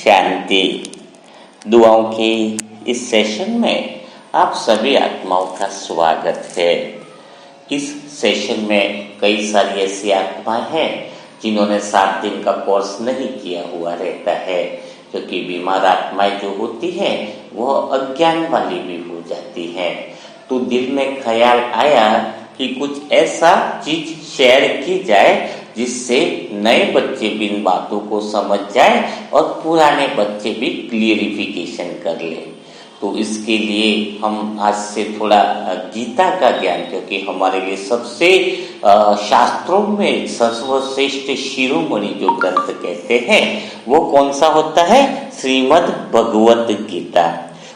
शांति। दुआओं की इस सेशन में आप सभी आत्माओं का स्वागत है। इस सेशन में कई सारी ऐसी आत्माएं हैं जिन्होंने 7 दिन का कोर्स नहीं किया हुआ रहता है, क्योंकि बीमार आत्माएं जो होती हैं वह अज्ञान वाली भी हो जाती हैं। तो दिल में ख्याल आया कि कुछ ऐसा चीज शेयर की जाए जिससे नए बच्चे भी इन बातों को समझ जाए और पुराने बच्चे भी क्लियरिफिकेशन कर लें। तो इसके लिए हम आज से थोड़ा गीता का ज्ञान, क्योंकि हमारे लिए सबसे शास्त्रों में सर्वश्रेष्ठ शिरोमणि जो ग्रंथ कहते हैं वो कौन सा होता है? श्रीमद् भगवत गीता।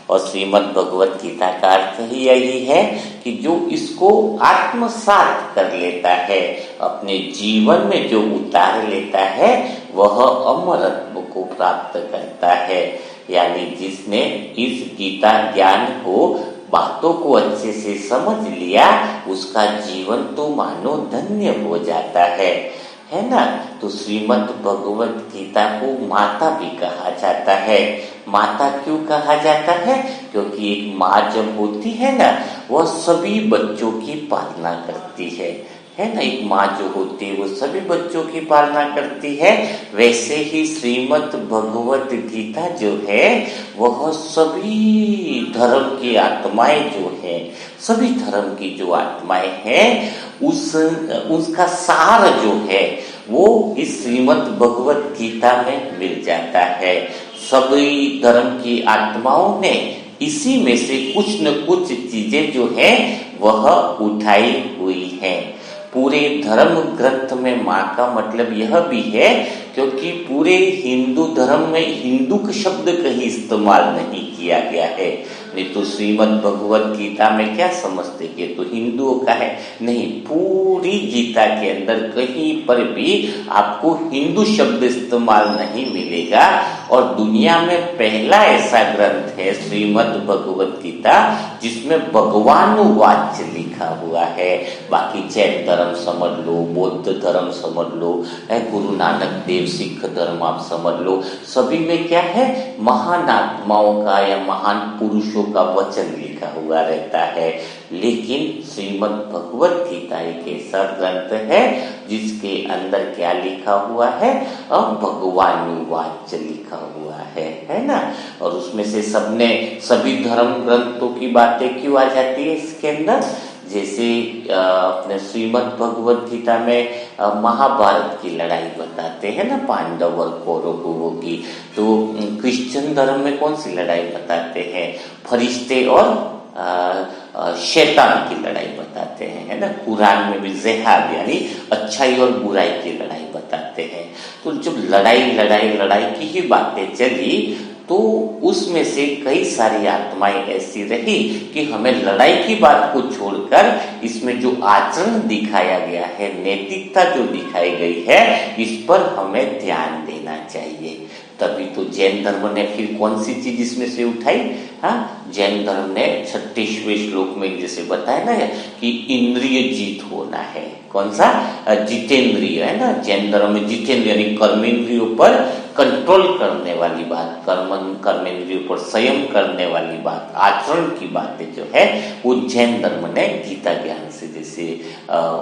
और श्रीमद् भगवत गीता का अर्थ ही यही है कि जो इसको आत्मसात कर लेता है, अपने जीवन में जो उतार लेता है वह अमरत्व को प्राप्त करता है। यानी जिसने इस गीता ज्ञान को, बातों को अच्छे से समझ लिया, उसका जीवन तो मानो धन्य हो जाता है ना। तो श्रीमद् भगवत गीता को माता भी कहा जाता है। माता क्यों कहा जाता है? क्योंकि एक माँ जब होती है ना, वह सभी बच्चों की पालना करती है ना। एक माँ जो होती है वो सभी बच्चों की पालना करती है। वैसे ही श्रीमद् भगवत गीता जो है वह सभी धर्म की आत्माएं जो है, सभी धर्म की जो आत्माएं हैं उसका सार जो है वो इस श्रीमद् भगवत गीता में मिल जाता है। सभी धर्म की आत्माओं ने इसी में से कुछ न कुछ चीजें जो है वह उठाई हुई हैं। पूरे धर्म ग्रंथ में माँ का मतलब यह भी है क्योंकि पूरे हिंदू धर्म में हिंदू का शब्द कहीं इस्तेमाल नहीं किया गया है। नहीं तो श्रीमद् भगवत गीता में क्या समझते कि तो हिंदुओं का है? नहीं, पूरी गीता के अंदर कहीं पर भी आपको हिंदू शब्द इस्तेमाल नहीं मिलेगा। और दुनिया में पहला ऐसा ग्रंथ है श्रीमद् भगवत गीता जिसमें भगवानुवाच लिखा हुआ है। बाकी जैन धर्म समझ लो, बौद्ध धर्म समझ लो, गुरु नानक देव सिख धर्म आप समझ लो, सभी में क्या है? महान आत्माओं का या महान पुरुषों का वचन लिखा हुआ रहता है। लेकिन श्रीमद् भगवत गीता एक ऐसा ग्रंथ है जिसके अंदर क्या लिखा हुआ है? भगवानुवाच लिखा हुआ है ना। और उसमें से सभी धर्म ग्रंथों की बातें क्यों आ जाती है इसके अंदर? जैसे अपने श्रीमद् भगवत गीता में महाभारत की लड़ाई बताते हैं ना, पांडव और कौरवों की। तो क्रिश्चियन धर्म में कौन सी लड़ाई बताते हैं? फरिश्ते और शैतान की लड़ाई बताते हैं, है ना। कुरान में भी जिहाद यानी अच्छाई और बुराई की लड़ाई बताते हैं। तो जब लड़ाई की ही बातें चली तो उसमें से कई सारी आत्माएं ऐसी रही कि हमें लड़ाई की बात को छोड़कर इसमें जो आचरण दिखाया गया है, नैतिकता जो दिखाई गई है, इस पर हमें ध्यान देना चाहिए। तभी तो जैन धर्म ने फिर कौन सी चीज इसमें से उठाई? जैन धर्म ने 36वें श्लोक में जैसे बताया ना कि इंद्रिय जीत होना है। कौन सा? जितेंद्रिय, है ना। जैन धर्म में जितेंद्रिय यानी कर्मेंद्रियों पर कंट्रोल करने वाली बात, कर्मेंद्रियों पर संयम करने वाली बात, आचरण की बातें जो है वो जैन धर्म ने गीता ज्ञान से जैसे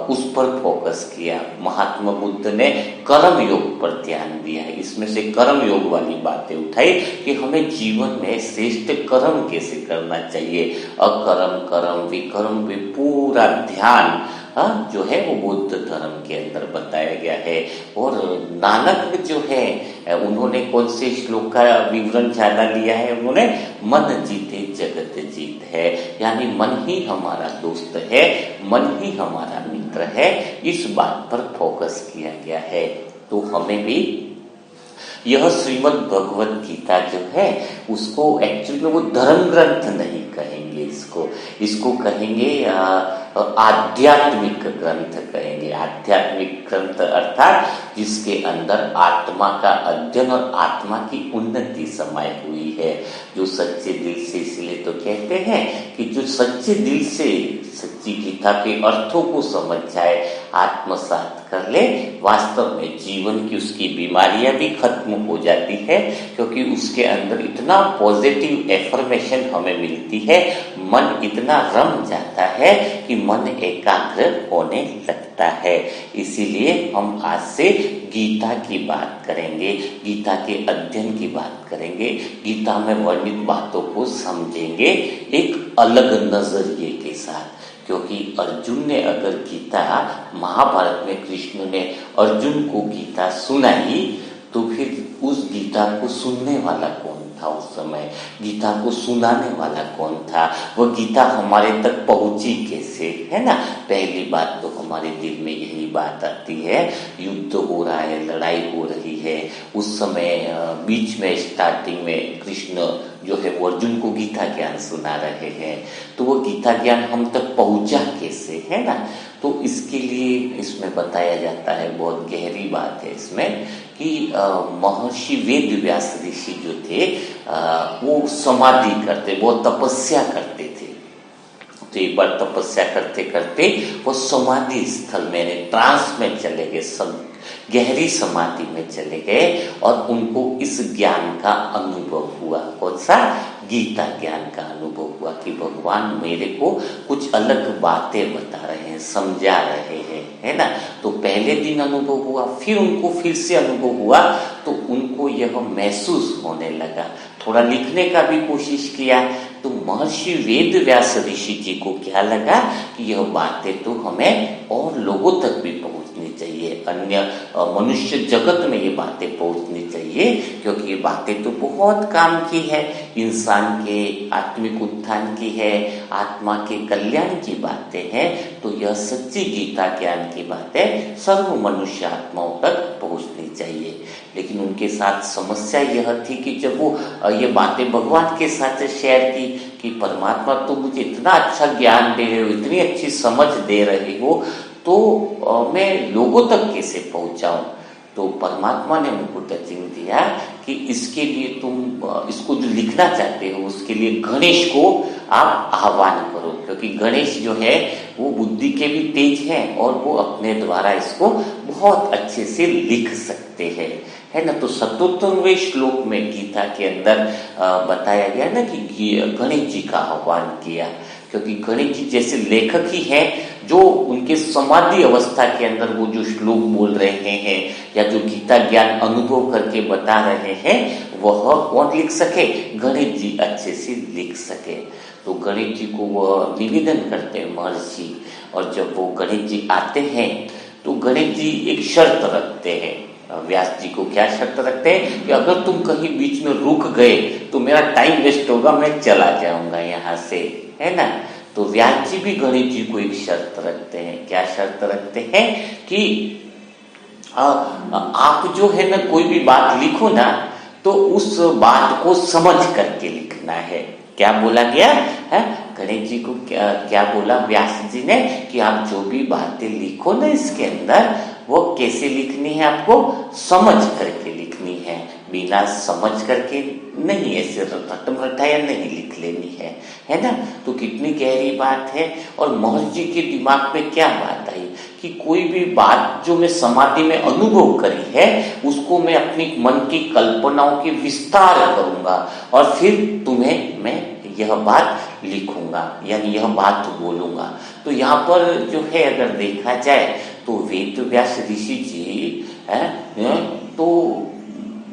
उस पर फोकस किया। महात्मा बुद्ध ने कर्म योग पर ध्यान दिया। इसमें से कर्म योग वाली बातें उठाई कि हमें जीवन में श्रेष्ठ कर्म कैसे करना चाहिए। अकर्म, कर्म, विकर्म भी पूरा ध्यान जो है वो बुद्ध धर्म के अंदर बताया गया है। और नानक जो है उन्होंने कौन से श्लोक का विवरण ज्यादा लिया है? उन्होंने मन जीते जगत जीत है, यानी मन ही हमारा दोस्त है, मन ही हमारा मित्र है, इस बात पर फोकस किया गया है। तो हमें भी यह श्रीमद् भगवत गीता जो है उसको एक्चुअली में वो धर्म ग्रंथ नहीं कहेंगे, इसको कहेंगे आध्यात्मिक ग्रंथ कहेंगे। आध्यात्मिक ग्रंथ अर्थात जिसके अंदर आत्मा का अध्ययन और आत्मा की उन्नति समाई हुई है। जो सच्चे दिल से, इसलिए तो कहते हैं कि जो सच्चे दिल से सच्ची गीता के अर्थों को समझ जाए, आत्मसात कर ले, वास्तव में जीवन की उसकी बीमारियां भी खत्म हो जाती है, क्योंकि उसके अंदर इतना पॉजिटिव एफर्मेशन हमें मिलती है, मन इतना रम जाता है कि मन एकाग्र होने लगता है। इसीलिए हम आज से गीता की बात करेंगे, गीता के अध्ययन की बात करेंगे, गीता में वर्णित बातों को समझेंगे एक अलग नजरिए के साथ। क्योंकि अर्जुन ने अगर गीता, महाभारत में कृष्ण ने अर्जुन को गीता सुनाई, तो फिर उस गीता को सुनने वाला कौन था उस समय, गीता को सुनाने वाला कौन था, वह गीता हमारे तक पहुंची कैसे, है ना। पहली बात तो हमारे दिल में यही बात आती है, युद्ध हो रहा है, लड़ाई हो रही है, उस समय बीच में स्टार्टिंग में कृष्ण जो है वो अर्जुन को गीता ज्ञान सुना रहे हैं, तो वो गीता ज्ञान हम तक पहुंचा कैसे, है ना। तो इसके लिए इसमें बताया जाता है, बहुत गहरी बात है इसमें, कि महर्षि वेद व्यास ऋषि जो थे वो समाधि करते, वो तपस्या करते थे। तो एक बार तपस्या करते करते वो समाधि स्थल में, ट्रांस में चले गए, सब गहरी समाधि में चले गए, और उनको इस ज्ञान का अनुभव हुआ। कौन सा? गीता ज्ञान का अनुभव हुआ कि भगवान मेरे को कुछ अलग बातें बता रहे हैं, समझा रहे हैं, है ना। तो पहले दिन अनुभव हुआ, फिर उनको फिर से अनुभव हुआ, तो उनको यह महसूस होने लगा। थोड़ा लिखने का भी कोशिश किया, तो महर्षि वेद व्यास ऋषि जी को क्या लगा कि यह बातें तो हमें और लोगों तक भी पहुंचनी चाहिए, अन्य मनुष्य जगत में ये बातें पहुंचनी चाहिए, क्योंकि ये बातें तो बहुत काम की है, इंसान के आत्मिक उत्थान की है, आत्मा के कल्याण की बातें हैं। तो यह सच्ची गीता ज्ञान की बातें सर्व मनुष्य आत्माओं तक पहुंचनी चाहिए। लेकिन उनके साथ समस्या यह थी कि जब वो ये बातें भगवान के साथ शेयर की कि परमात्मा तो मुझे इतना अच्छा ज्ञान दे रहे हो, इतनी अच्छी समझ दे रहे हो, तो मैं लोगों तक कैसे पहुंचाऊं। तो परमात्मा ने उनको टचिंग दिया कि इसके लिए तुम इसको जो लिखना चाहते हो, उसके लिए गणेश को आप आह्वान करो, क्योंकि गणेश जो है वो बुद्धि के भी तेज हैं और वो अपने द्वारा इसको बहुत अच्छे से लिख सकते हैं, है ना। तो 77वें श्लोक में गीता के अंदर बताया गया ना कि गणेश जी का आह्वान किया, क्योंकि गणेश जी जैसे लेखक ही हैं, जो उनके समाधि अवस्था के अंदर वो जो श्लोक बोल रहे हैं या जो गीता ज्ञान अनुभव करके बता रहे हैं, वह कौन लिख सके? गणेश जी अच्छे से लिख सके। तो गणेश जी को वह निवेदन करते हैं महर्षि, और जब वो गणेश जी आते हैं तो गणेश जी एक शर्त रखते हैं, व्यास जी को क्या शर्त रखते हैं कि अगर तुम कहीं बीच में रुक गए तो मेरा टाइम वेस्ट होगा, मैं चला जाऊंगा यहाँ से, है ना। तो व्यास जी भी गणेश जी को एक शर्त रखते हैं। क्या शर्त रखते हैं कि आप जो है ना कोई भी बात लिखो ना, तो उस बात को समझ करके लिखना है। क्या बोला गया है? गणेश जी को क्या बोला व्यास जी ने कि आप जो भी बातें लिखो ना इसके अंदर, वो कैसे लिखनी है? आपको समझ करके लिखनी है, बिना समझ करके नहीं, ऐसे रटम रटाया नहीं लिख लेनी है ना। तो कितनी गहरी बात है। और महर्षि के दिमाग में क्या बात आई कि कोई भी बात जो मैं समाधि में अनुभव करी है, उसको मैं अपनी मन की कल्पनाओं के विस्तार करूंगा और फिर तुम्हें मैं यह बात लिखूंगा, यानी यह बात बोलूंगा। तो यहाँ पर जो है अगर देखा जाए तो वेद व्यास ऋषि जी है तो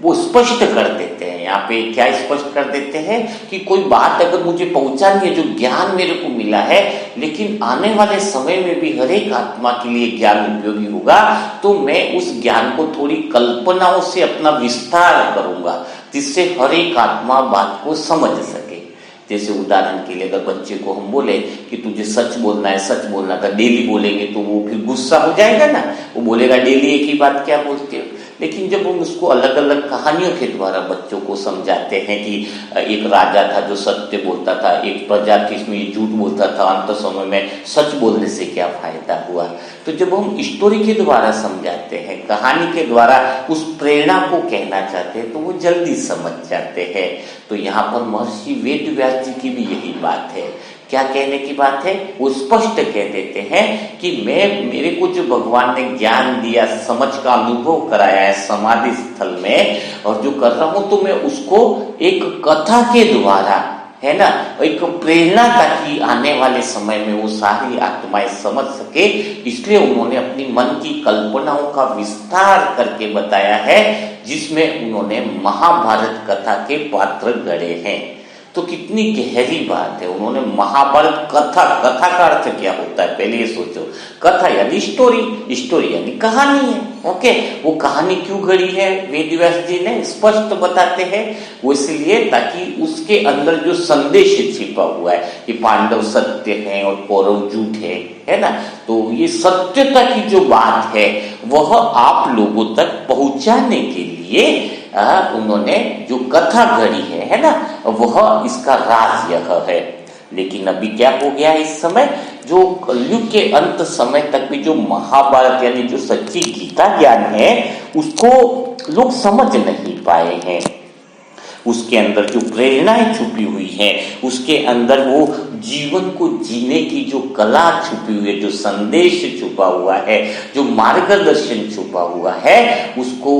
वो स्पष्ट कर देते हैं। यहाँ पे क्या स्पष्ट कर देते हैं कि कोई बात अगर मुझे पहुंचानी है, जो ज्ञान मेरे को मिला है, लेकिन आने वाले समय में भी हर एक आत्मा के लिए ज्ञान उपयोगी होगा, तो मैं उस ज्ञान को थोड़ी कल्पनाओं से अपना विस्तार करूंगा, जिससे हर एक आत्मा बात को समझ सके। जैसे उदाहरण के लिए अगर बच्चे को हम बोले कि तुझे सच बोलना है, सच बोलना था, डेली बोलेंगे तो वो फिर गुस्सा हो जाएगा ना, वो बोलेगा डेली एक ही बात क्या बोलते हो। लेकिन जब हम उसको अलग अलग कहानियों के द्वारा बच्चों को समझाते हैं कि एक राजा था जो सत्य बोलता था, एक प्रजा थी इसमें झूठ बोलता था, अंत समय में सच बोलने से क्या फायदा हुआ। तो जब हम स्टोरी के द्वारा समझाते हैं कहानी के द्वारा उस प्रेरणा को कहना चाहते हैं तो वो जल्दी समझ जाते हैं। तो यहाँ पर महर्षि वेद व्यास जी की भी यही बात है। क्या कहने की बात है? वो स्पष्ट कह देते हैं कि मेरे को जो भगवान ने ज्ञान दिया, समझ का अनुभव कराया है समाधि स्थल में, और जो कर रहा हूं तो मैं उसको एक कथा के द्वारा, है ना, एक प्रेरणा, ताकि आने वाले समय में वो सारी आत्माएं समझ सके, इसलिए उन्होंने अपनी मन की कल्पनाओं का विस्तार करके बताया है, जिसमें उन्होंने महाभारत कथा के पात्र गढ़े हैं। तो कितनी गहरी बात है। उन्होंने महाभारत कथा का अर्थ क्या होता है पहले ये सोचो। कथा यानी स्टोरी यानी कहानी है। ओके, वो कहानी क्यों गढ़ी है वेद व्यास जी ने स्पष्ट बताते हैं। वो इसलिए ताकि उसके अंदर जो संदेश छिपा हुआ है कि पांडव सत्य हैं और कौरव झूठ है ना, तो ये सत्यता की जो बात है वह आप लोगों तक पहुंचाने के लिए उन्होंने जो कथा गढ़ी है ना, वह इसका राज यह है। लेकिन अभी क्या हो गया इस समय, जो कलयुग के अंत समय तक भी जो महाभारत यानी जो सच्ची गीता ज्ञान है उसको लोग समझ नहीं पाए हैं। उसके अंदर जो प्रेरणाएं छुपी हुई हैं, उसके अंदर वो जीवन को जीने की जो कला छुपी हुई है, जो संदेश छुपा हुआ है, जो मार्गदर्शन छुपा हुआ है, उसको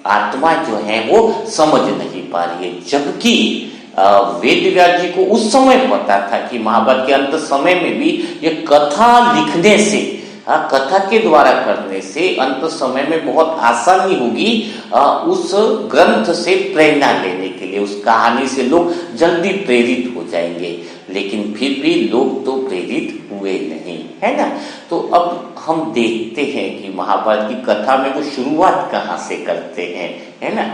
आत्मा जो है वो समझ नहीं पा रही है। जबकि वेद व्यास जी को उस समय पता था कि महाभारत के अंत समय में भी ये कथा लिखने से, कथा के द्वारा करने से अंत समय में बहुत आसानी होगी उस ग्रंथ से प्रेरणा लेने के लिए। उस कहानी से लोग जल्दी प्रेरित हो जाएंगे। लेकिन फिर भी लोग तो प्रेरित हुए नहीं, है ना। तो अब हम देखते हैं कि महाभारत की कथा में वो शुरुआत कहाँ से करते हैं, है ना।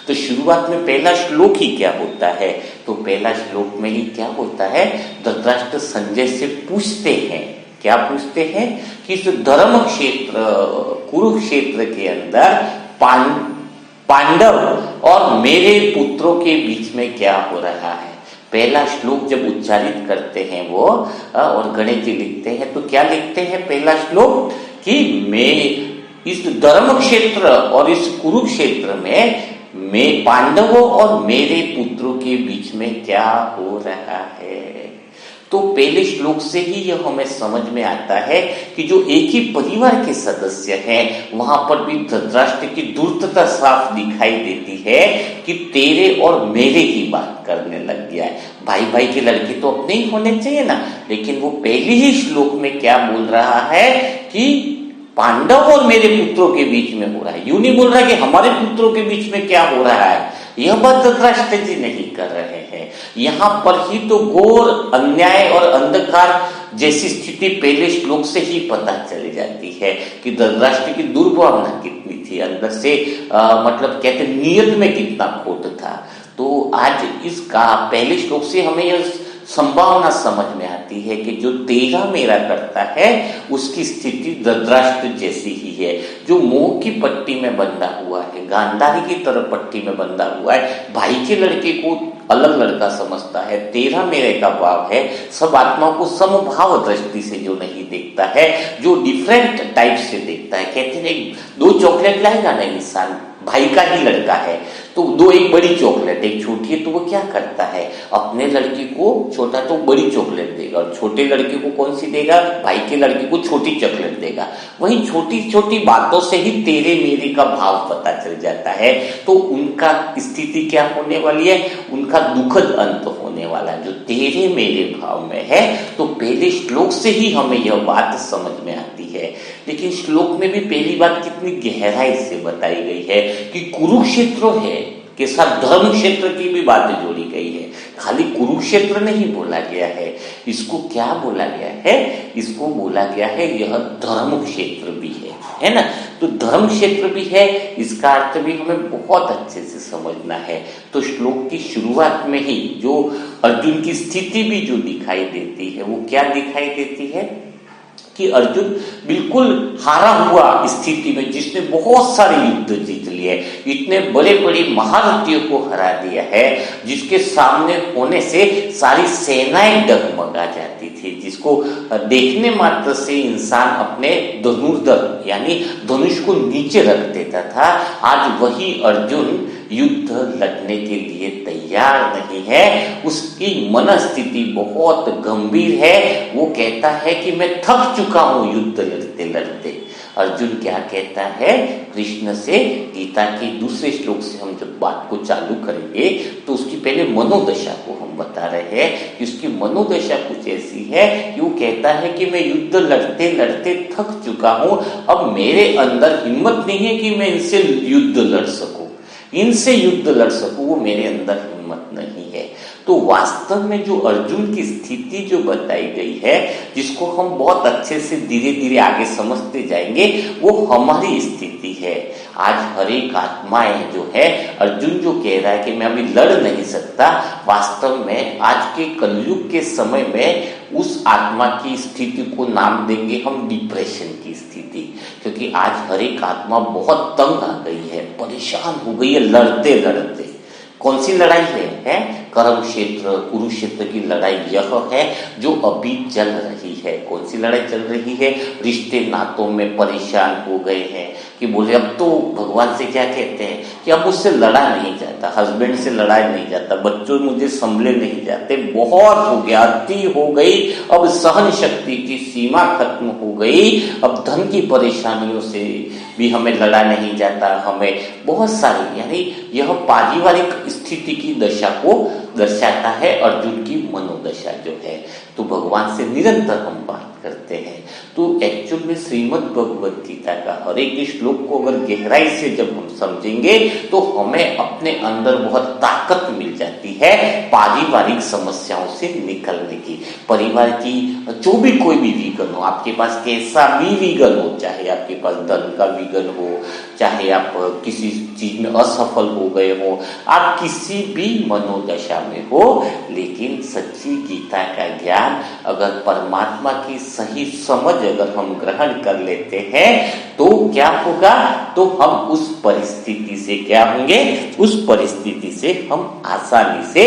तो शुरुआत में पहला श्लोक ही क्या होता है, तो पहला श्लोक में ही क्या होता है, धृतराष्ट्र संजय से पूछते हैं, क्या पूछते हैं कि इस धर्म क्षेत्र कुरुक्षेत्र के अंदर पांडव और मेरे पुत्रों के बीच में क्या हो रहा है। पहला श्लोक जब उच्चारित करते हैं वो और गणेश जी लिखते हैं तो क्या लिखते हैं पहला श्लोक कि मैं इस धर्म क्षेत्र और इस कुरुक्षेत्र में पांडवों और मेरे पुत्रों के बीच में क्या हो रहा है। तो पहले श्लोक से ही यह हमें समझ में आता है कि जो एक ही परिवार के सदस्य हैं वहां पर भी धृतराष्ट्र की धूर्तता साफ दिखाई देती है कि तेरे और मेरे की बात करने लग गया है। भाई भाई के लड़के तो अपने ही होने चाहिए ना, लेकिन वो पहले ही श्लोक में क्या बोल रहा है कि पांडव और मेरे पुत्रों के बीच में हो रहा है। यूं नहीं बोल रहा कि हमारे पुत्रों के बीच में क्या हो रहा है, यह बात धृतराष्ट्र जी नहीं कर रहे हैं। यहां पर ही तो घोर अन्याय और अंधकार जैसी स्थिति पहले श्लोक से ही पता चली जाती है कि धृतराष्ट्र की दुर्भावना कितनी थी अंदर से, मतलब कहते नियत में कितना खोट था। तो आज इसका पहले श्लोक से हमें यह संभावना समझ में आती है कि जो तेरा मेरा करता है उसकी स्थिति धृतराष्ट्र जैसी ही है, जो मोह की पट्टी में बंधा हुआ है, गांधारी की तरह पट्टी में बंधा हुआ है, भाई के लड़के को अलग लड़का समझता है, तेरा मेरे का भाव है, सब आत्माओं को समभाव दृष्टि से जो नहीं देखता है, जो डिफरेंट टाइप से देखता है। कहते हैं दो चॉकलेट लाएगा ना इंसान, भाई का ही लड़का है तो दो, एक बड़ी चॉकलेट एक छोटी है, तो वो क्या करता है अपने लड़के को छोटा तो बड़ी चॉकलेट देगा और छोटे लड़के को कौन सी देगा, भाई के लड़के को छोटी चॉकलेट देगा। वही छोटी छोटी बातों से ही तेरे मेरे का भाव पता चल जाता है। तो उनका स्थिति क्या होने वाली है, उनका दुखद अंत होने वाला है जो तेरे मेरे भाव में है। तो पहले श्लोक से ही हमें यह बात समझ में आती है। लेकिन श्लोक में भी पहली बात कितनी गहराई से बताई गई है कि कुरुक्षेत्र है के साथ धर्म क्षेत्र की भी बातें जोड़ी गई है। खाली कुरुक्षेत्र नहीं बोला गया है, इसको क्या बोला गया है, इसको बोला गया है यह धर्म क्षेत्र भी है ना। तो धर्म क्षेत्र भी है, इसका अर्थ भी हमें बहुत अच्छे से समझना है। तो श्लोक की शुरुआत में ही जो अर्जुन की स्थिति भी जो दिखाई देती है वो क्या दिखाई देती है कि अर्जुन बिल्कुल हारा हुआ स्थिति में, जिसने बहुत सारे युद्ध जीत लिए, इतने बड़े बड़े महारथियों को हरा दिया है, जिसके सामने होने से सारी सेनाएं डगमगा जाती थी। थे, जिसको देखने मात्र से इंसान अपने धनुर्धर यानी धनुष को नीचे रख देता था, आज वही अर्जुन युद्ध लड़ने के लिए तैयार नहीं है। उसकी मनस्थिति बहुत गंभीर है। वो कहता है कि मैं थक चुका हूं युद्ध लड़ते लड़ते। अर्जुन क्या कहता है कृष्ण से? गीता के दूसरे श्लोक से हम जब बात को चालू करेंगे तो उसकी पहले मनोदशा को हम बता रहे हैं कि उसकी मनोदशा कुछ ऐसी है कि वो कहता है कि मैं युद्ध लड़ते लड़ते थक चुका हूं, अब मेरे अंदर हिम्मत नहीं है कि मैं इनसे युद्ध लड़ सकूं, इनसे युद्ध लड़ सकूं, वो मेरे अंदर हिम्मत नहीं है। तो वास्तव में जो अर्जुन की स्थिति जो बताई गई है, जिसको हम बहुत अच्छे से धीरे धीरे आगे समझते जाएंगे, वो हमारी स्थिति है। आज हर एक आत्माएं जो है, अर्जुन जो कह रहा है कि मैं अभी लड़ नहीं सकता, वास्तव में आज के कलयुग के समय में उस आत्मा की स्थिति को नाम देंगे हम डिप्रेशन की स्थिति, क्योंकि आज हर एक आत्मा बहुत तंग आ गई है, परेशान हो गई है लड़ते लड़ते। कौन सी लड़ाई है? कर्म क्षेत्र कुरुक्षेत्र की लड़ाई यह है जो अभी चल रही है। कौन सी लड़ाई चल रही है? रिश्ते नातों में परेशान हो गए हैं कि बोले अब तो भगवान से क्या कहते हैं कि अब मुझसे लड़ा नहीं जाता, हस्बैंड से लड़ाई नहीं जाता, बच्चों मुझे संभले नहीं जाते, बहुत हो गया, अति हो गई, अब सहन शक्ति की सीमा खत्म हो गई, अब धन की परेशानियों से भी हमें लड़ा नहीं जाता, हमें बहुत सारी, यानी यह पारिवारिक स्थिति की दशा को दर्शाता है अर्जुन की मनोदशा जो है। तो भगवान से निरंतर हम बात करते हैं। तो एक्चुअल में श्रीमद् भगवद गीता का हर एक श्लोक को अगर गहराई से जब हम समझेंगे तो हमें अपने अंदर बहुत ताकत मिल जाती है पारिवारिक समस्याओं से निकलने की। परिवार की जो भी कोई भी विघन हो, आपके पास कैसा भी विघन हो, चाहे आपके पास धन का विघन हो, चाहे आप किसी चीज में असफल हो गए हो, आप किसी भी मनोदशा में हो, लेकिन सच्ची गीता का ज्ञान अगर परमात्मा की सही समझ अगर हम ग्रहण कर लेते हैं तो क्या होगा? तो हम उस परिस्थिति से क्या होंगे? उस परिस्थिति से हम आसानी से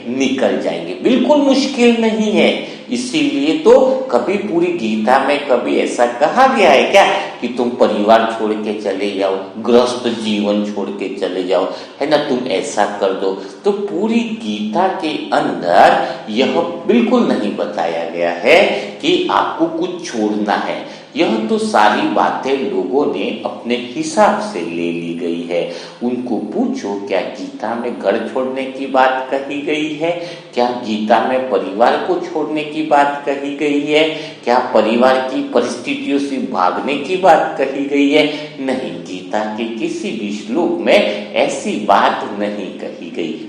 निकल जाएंगे। बिल्कुल मुश्किल नहीं है। इसीलिए तो कभी पूरी गीता में कभी ऐसा कहा गया है क्या कि तुम परिवार छोड़ के चले जाओ, गृहस्थ जीवन छोड़ के चले जाओ, है ना, तुम ऐसा कर दो? तो पूरी गीता के अंदर यह बिल्कुल नहीं बताया गया है कि आपको कुछ छोड़ना है। यह तो सारी बातें लोगों ने अपने हिसाब से ले ली गई है। उनको पूछो क्या गीता में घर छोड़ने की बात कही गई है? क्या गीता में परिवार को छोड़ने की बात कही गई है? क्या परिवार की परिस्थितियों से भागने की बात कही गई है? नहीं, गीता के किसी भी श्लोक में ऐसी बात नहीं कही गई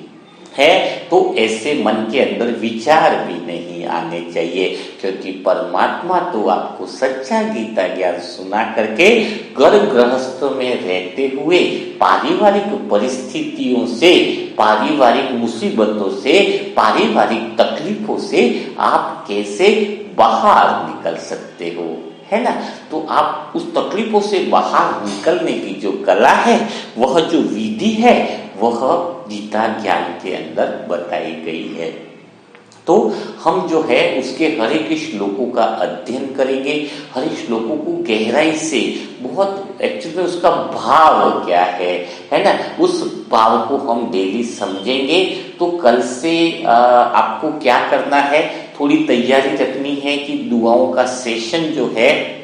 है। तो ऐसे मन के अंदर विचार भी नहीं आने चाहिए, क्योंकि परमात्मा तो आपको सच्चा गीता ज्ञान सुना करके घर गृहस्थ में रहते हुए पारिवारिक परिस्थितियों से, पारिवारिक मुसीबतों से, पारिवारिक तकलीफों से आप कैसे बाहर निकल सकते हो, है ना। तो आप उस तकलीफों से बाहर निकलने की जो कला है, वह जो विधि है, वह गीता ज्ञान के अंदर बताई गई है। तो हम जो है उसके हर एक श्लोकों का अध्ययन करेंगे, हर एक श्लोकों को गहराई से, बहुत एक्चुअली में उसका भाव क्या है ना, उस भाव को हम डेली समझेंगे। तो कल से आपको क्या करना है, थोड़ी तैयारी रखनी है कि दुआओं का सेशन जो है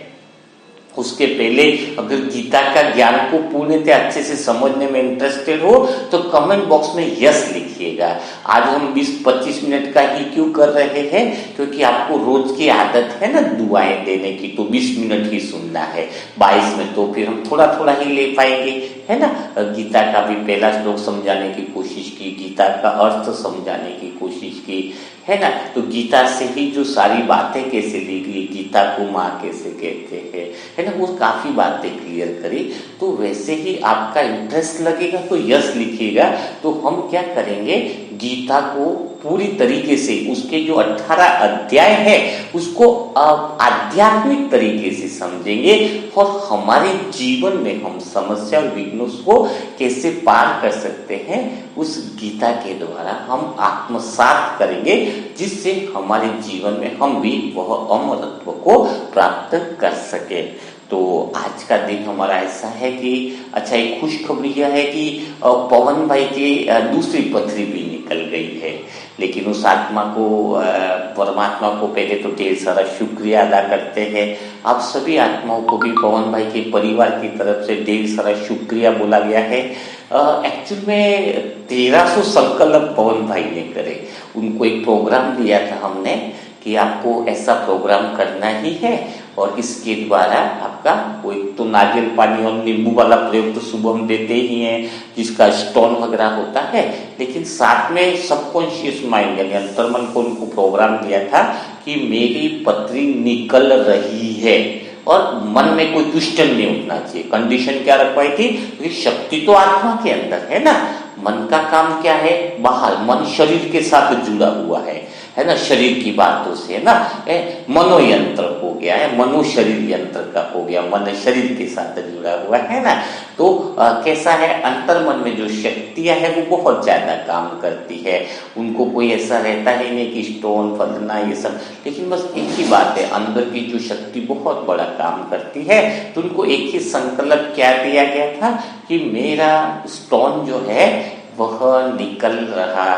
उसके पहले अगर गीता का ज्ञान को पूर्णतः अच्छे से समझने में इंटरेस्टेड हो तो कमेंट बॉक्स में यस लिखिएगा। आज हम 20-25 मिनट का ही क्यों कर रहे हैं? क्योंकि आपको रोज की आदत है ना दुआएं देने की, तो 20 मिनट ही सुनना है। 22 में तो फिर हम थोड़ा थोड़ा ही ले पाएंगे, है ना। गीता का भी पहला श्लोक समझाने की कोशिश की, गीता का अर्थ समझाने की कोशिश की, है ना। तो गीता से ही जो सारी बातें कैसे ली गई, गीता को माँ कैसे कहते हैं, है ना, वो काफी बातें क्लियर क्लियर करी, तो वैसे ही आपका इंटरेस्ट लगेगा तो यस लिखिएगा। तो हम क्या करेंगे, गीता को पूरी तरीके से उसके जो 18 अध्याय है उसको आध्यात्मिक तरीके से समझेंगे और हमारे जीवन में हम समस्या और विघ्नों को कैसे पार कर सकते हैं उस गीता के द्वारा हम आत्मसात करेंगे, जिससे हमारे जीवन में हम भी वह अमरत्व को प्राप्त कर सके। तो आज का दिन हमारा ऐसा है कि अच्छा, एक खुशखबरी यह है कि पवन भाई की दूसरी पथरी भी निकल गई है। लेकिन उस आत्मा को, परमात्मा को पहले तो ढेर सारा शुक्रिया अदा करते हैं। आप सभी आत्माओं को भी पवन भाई के परिवार की तरफ से ढेर सारा शुक्रिया बोला गया है। एक्चुअल में 1300 संकल्प पवन भाई ने करे। उनको एक प्रोग्राम दिया था हमने कि आपको ऐसा प्रोग्राम करना ही है और इसके द्वारा आपका कोई तो नारियल पानी और नींबू वाला प्रयोग तो सुबह हम देते ही हैं, जिसका स्टोन वगैरह होता है, लेकिन साथ में सबकॉन्शियस माइंड यानी अंतर्मन को उनको प्रोग्राम दिया था कि मेरी पथरी निकल रही है और मन में कोई क्वेश्चन नहीं उठना चाहिए। कंडीशन क्या रखवाई थी, क्योंकि शक्ति तो आत्मा के अंदर है ना, मन का काम क्या है बाहर, मन शरीर के साथ जुड़ा हुआ है ना, शरीर की बातों से है ना, मनोयंत्र हो गया है, मनो शरीर यंत्र का हो गया, मन शरीर के साथ जुड़ा हुआ है ना। तो कैसा है, अंतर्मन में जो शक्तियां है वो बहुत ज्यादा काम करती है। उनको कोई ऐसा रहता ही नहीं कि स्टोन फलना ये सब, लेकिन बस एक ही बात है, अंदर की जो शक्ति बहुत बड़ा काम करती है। तो उनको एक ही संकल्प क्या दिया गया था कि मेरा स्टोन जो है वह निकल रहा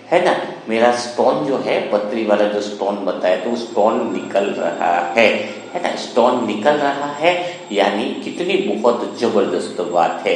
है ना, मेरा स्टोन जो है पथरी वाला जो स्टोन बताया तो स्टोन निकल रहा है ना, स्टोन निकल रहा है, यानी कितनी बहुत जबरदस्त बात है।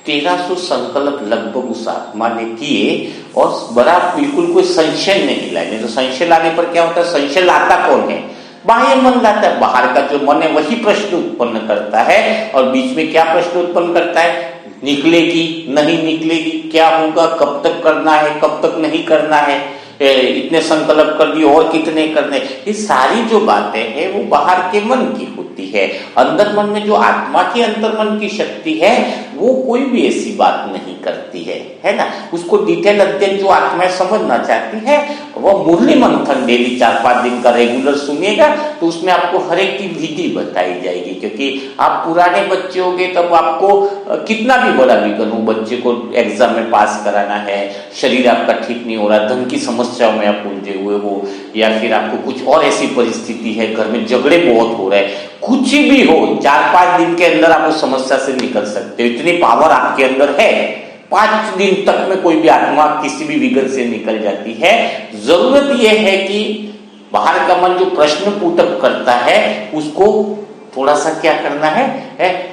1300 संकल्प लगभग उस आत्मा ने किए और बड़ा बिल्कुल कोई संशय नहीं लाए। नहीं तो संशय लाने पर क्या होता है, संशय लाता कौन है, बाह्य मन लाता है। बाहर का जो मन है वही प्रश्न उत्पन्न करता है और बीच में क्या प्रश्न उत्पन्न करता है, निकलेगी नहीं निकलेगी, क्या होगा, कब तक करना है कब तक नहीं करना है, इतने संकल्प कर दिए और कितने करने, ये सारी जो बातें हैं वो बाहर के मन की होती है। अंदर मन में जो आत्मा की अंतर्मन की शक्ति है वो कोई भी ऐसी बात नहीं करती है ना। उसको डिटेल अध्ययन जो आत्मा समझना चाहती है वह मुरली मंथन डेली 4-5 दिन का रेगुलर सुनिएगा, तो उसमें आपको हर एक की विधि बताई जाएगी। क्योंकि आप पुराने बच्चे होंगे तब आपको कितना भी बड़ा विघ्न हो, बच्चे को एग्जाम में पास कराना है, शरीर आपका ठीक नहीं हो रहा, धन की समस्याओं में आप उलझे हुए हो, या फिर आपको कुछ और ऐसी परिस्थिति है, घर में झगड़े बहुत हो रहे, कुछ भी हो, 4-5 दिन के अंदर आप उस समस्या से निकल सकते हो। इतनी पावर आपके अंदर है, 5 दिन तक में कोई भी आत्मा किसी भी विघ्न से निकल जाती है। जरूरत यह है कि बाहर का मन जो प्रश्न पुटअप करता है उसको थोड़ा सा क्या करना है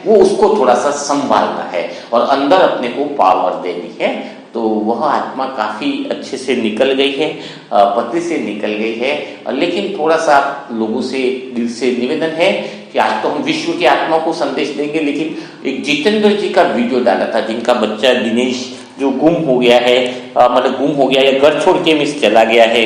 वो उसको थोड़ा सा संभालना है और अंदर अपने को पावर देनी है। तो वह आत्मा काफी अच्छे से निकल गई है, पथरी से निकल गई है। लेकिन थोड़ा सा लोगों से दिल से निवेदन है कि आज तो हम विश्व की आत्मा को संदेश देंगे, लेकिन एक जितेंद्र जी का वीडियो डाला था जिनका बच्चा दिनेश जो गुम हो गया है, मतलब गुम हो गया या घर छोड़ के मिस चला गया है,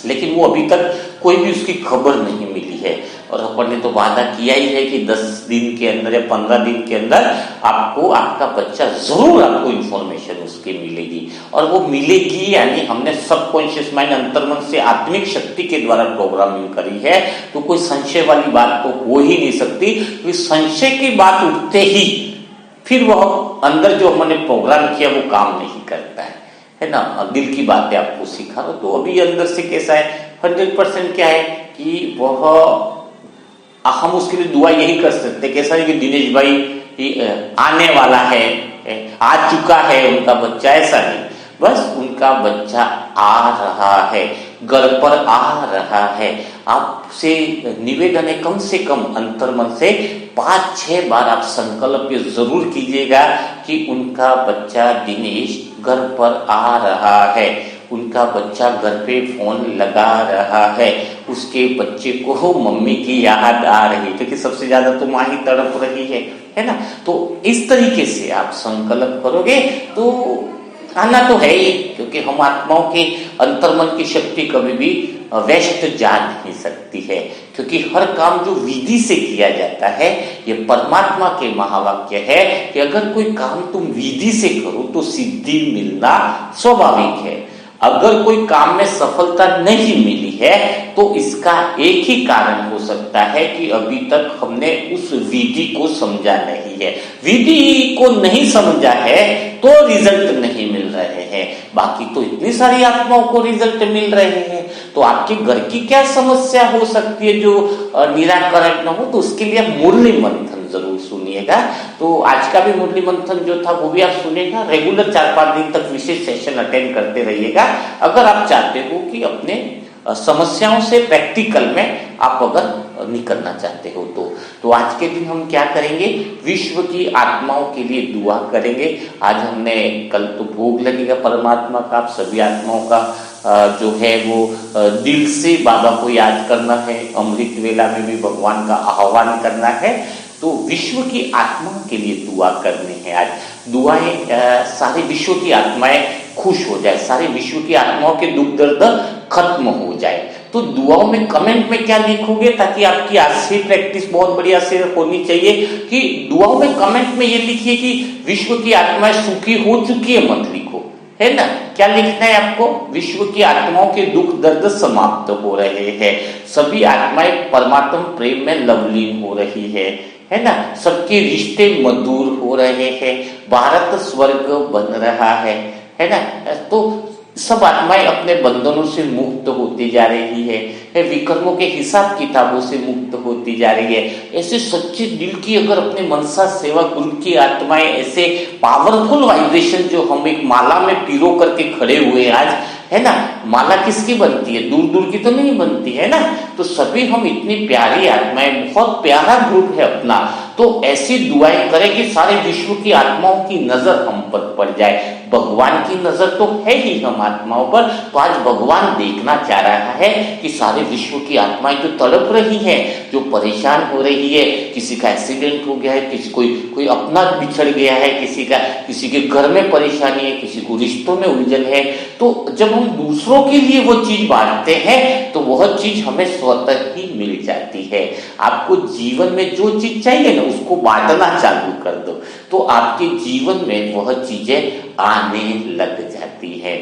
लेकिन वो अभी तक कोई भी उसकी खबर नहीं मिली है। और अपन ने तो वादा किया ही है कि 10 दिन के अंदर या 15 दिन के अंदर आपको आपका बच्चा जरूर आपको इंफॉर्मेशन उसकी मिलेगी। और वो मिलेगी यानी हमने सबकॉन्शियस माइंड अंतर्मन से आत्मिक शक्ति के द्वारा प्रोग्रामिंग करी है, तो कोई संशय वाली बात तो हो ही नहीं सकती। तो संशय की बात उठते ही फिर वह अंदर जो हमने प्रोग्राम किया वो काम नहीं करता है ना। दिल की बातें आपको सिखा रहा, तो अभी अंदर से कैसा है 100% क्या है कि वह हम उसके लिए दुआ यही कर सकते, कैसा है कि दिनेश भाई आने वाला है, आ चुका है उनका बच्चा, ऐसा नहीं, बस उनका बच्चा आ रहा है, घर पर आ रहा है। आपसे निवेदन है कम से कम अंतर्मन से 5-6 बार आप संकल्प जरूर कीजिएगा कि उनका बच्चा दिनेश घर पर आ रहा है, उनका बच्चा घर पे फोन लगा रहा है, उसके बच्चे को मम्मी की याद आ रही है, क्योंकि सबसे ज्यादा तो माँ ही तड़प रही है ना। तो इस तरीके से आप संकल्प करोगे तो आना तो है ही, क्योंकि हम आत्माओं के अंतर्मन की शक्ति कभी भी वेस्ट जा नहीं सकती है, क्योंकि हर काम जो विधि से किया जाता है, ये परमात्मा के महावाक्य है कि अगर कोई काम तुम विधि से करो तो सिद्धि मिलना स्वाभाविक है। अगर कोई काम में सफलता नहीं मिली है तो इसका एक ही कारण हो सकता है कि अभी तक हमने उस विधि को समझा नहीं है। विधि को नहीं समझा है तो रिजल्ट नहीं मिल रहे हैं, बाकी तो इतनी सारी आत्माओं को रिजल्ट मिल रहे हैं। तो आपके घर की क्या समस्या हो सकती है जो निराकरण न हो, तो उसके लिए आप मुरली मंथन जरूर सुनिएगा। तो आज का भी मुरली मंथन जो था वो भी आप सुनिएगा। रेगुलर 4-5 दिन तक विशेष सेशन अटेंड करते रहिएगा। अगर आप चाहते हो कि अपने समस्याओं से प्रैक्टिकल में आप अगर निकलना चाहते हो तो आज के दिन हम क्या करेंगे, विश्व की आत्माओं के लिए दुआ करेंगे। आज हमने कल तो भोग लगेगा परमात्मा का, आप सभी आत्माओं का जो है वो दिल से बाबा को याद करना है। अमृत वेला में भी भगवान का आह्वान करना है। तो विश्व की आत्माओं के लिए दुआ करनी है। आज दुआएं सारे विश्व की आत्माएं खुश हो जाए, सारे विश्व की आत्माओं के दुख दर्द खत्म हो जाए। तो दुआओं में कमेंट में क्या लिखोगे, ताकि आपकी आज से प्रैक्टिस बहुत बढ़िया से होनी चाहिए कि दुआओं में कमेंट में ये लिखिए कि विश्व की आत्माएं सुखी हो चुकी है, मत लिखो, है ना। क्या लिखना है आपको, विश्व की आत्माओं के दुख दर्द समाप्त हो रहे हैं, सभी आत्माएं परमात्मा प्रेम में लवलीन हो रही है ना, सबके रिश्ते मधुर हो रहे हैं, भारत स्वर्ग बन रहा है ना। तो सब आत्माएं अपने बंधनों से मुक्त होती जा रही है, विकर्मों के हिसाब किताबों से मुक्त होती जा रही है। ऐसे सच्चे दिल की अगर अपने मनसा सेवा ग्रुप की आत्माएं ऐसे पावरफुल वाइब्रेशन जो हम एक माला में पिरो करके खड़े हुए आज, है ना, माला किसकी बनती है, दूर दूर की तो नहीं बनती है ना। तो सभी हम इतनी प्यारी आत्माएं, बहुत प्यारा ग्रुप है अपना। तो ऐसी दुआएं करें कि सारे विश्व की आत्माओं की नजर हम पर पड़ जाए। भगवान की नजर तो है ही हम आत्माओं पर, तो आज भगवान देखना चाह रहा है कि सारे विश्व की आत्माएं जो तड़प रही हैं, जो परेशान हो रही है, किसी का एक्सीडेंट हो गया है, किसी कोई अपना बिछड़ गया है, किसी के घर में परेशानी है, किसी को रिश्तों में उलझन है। तो जब हम दूसरों के लिए वो चीज बांटते हैं तो वह चीज हमें स्वतः ही मिल जाती है। आपको जीवन में जो चीज चाहिए ना, उसको बांटना चालू कर दो तो आपके जीवन में वह चीजें आने लग जाती है।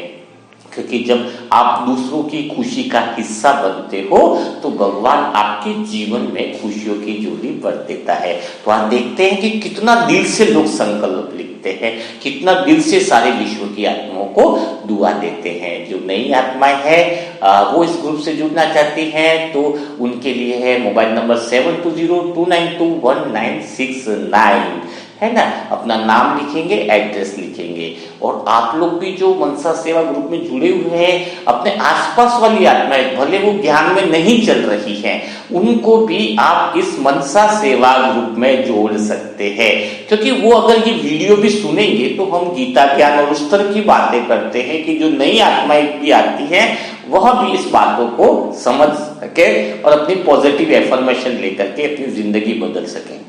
क्योंकि जब आप दूसरों की खुशी का हिस्सा बनते हो तो भगवान आपके जीवन में खुशियों की झोली भर देता है। तो आप देखते हैं कि कितना दिल से लोग संकल्प लिखते हैं, कितना दिल से सारे विश्व की आत्माओं को दुआ देते हैं। जो नई आत्माएं हैं वो इस ग्रुप से जुड़ना चाहती हैं तो उनके लिए है मोबाइल नंबर 7202921969, है ना। अपना नाम लिखेंगे, एड्रेस लिखेंगे। और आप लोग भी जो मनसा सेवा ग्रुप में जुड़े हुए हैं, अपने आसपास वाली आत्माएं भले वो ज्ञान में नहीं चल रही हैं, उनको भी आप इस मनसा सेवा ग्रुप में जोड़ सकते हैं। क्योंकि वो अगर ये वीडियो भी सुनेंगे तो हम गीता ज्ञान और उस तरह की बातें करते हैं कि जो नई आत्माएं भी आती हैं वह भी इस बातों को समझ सके और अपनी पॉजिटिव एफर्मेशन लेकर के अपनी जिंदगी बदल सकें।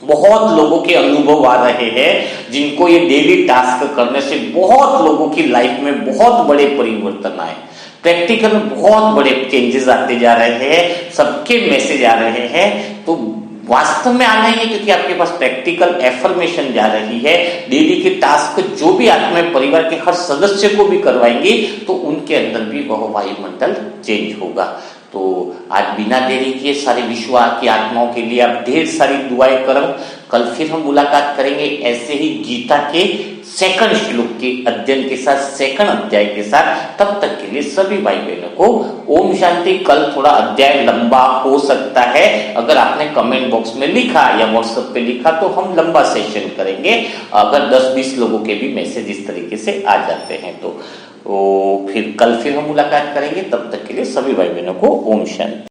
बहुत लोगों के अनुभव आ रहे हैं जिनको ये डेली टास्क करने से बहुत लोगों की लाइफ में बहुत बड़े परिवर्तन आए, प्रैक्टिकल में बहुत बड़े चेंजेस आते जा रहे हैं, सबके मैसेज आ रहे हैं। तो वास्तव में आना ही है क्योंकि आपके पास प्रैक्टिकल एफर्मेशन जा रही है। डेली के टास्क जो भी आत्माएं परिवार के हर सदस्य को भी करवाएंगे तो उनके अंदर भी वह वायुमंडल चेंज होगा। तो आज बिना देरी किए सारे विश्व की आत्माओं के लिए आप ढेर सारी दुआएं करो। कल फिर हम मुलाकात करेंगे ऐसे ही गीता के सेकंड श्लोक के अध्ययन के साथ, सेकंड अध्याय के साथ। तब तक के लिए सभी भाई बहनों को ओम शांति। कल थोड़ा अध्याय लंबा हो सकता है, अगर आपने कमेंट बॉक्स में लिखा या व्हाट्सएप पे लिखा तो हम लंबा सेशन करेंगे। अगर 10-20 लोगों के भी मैसेज इस तरीके से आ जाते हैं तो फिर कल फिर हम मुलाकात करेंगे। तब तक के लिए सभी भाई बहनों को ओम शांति।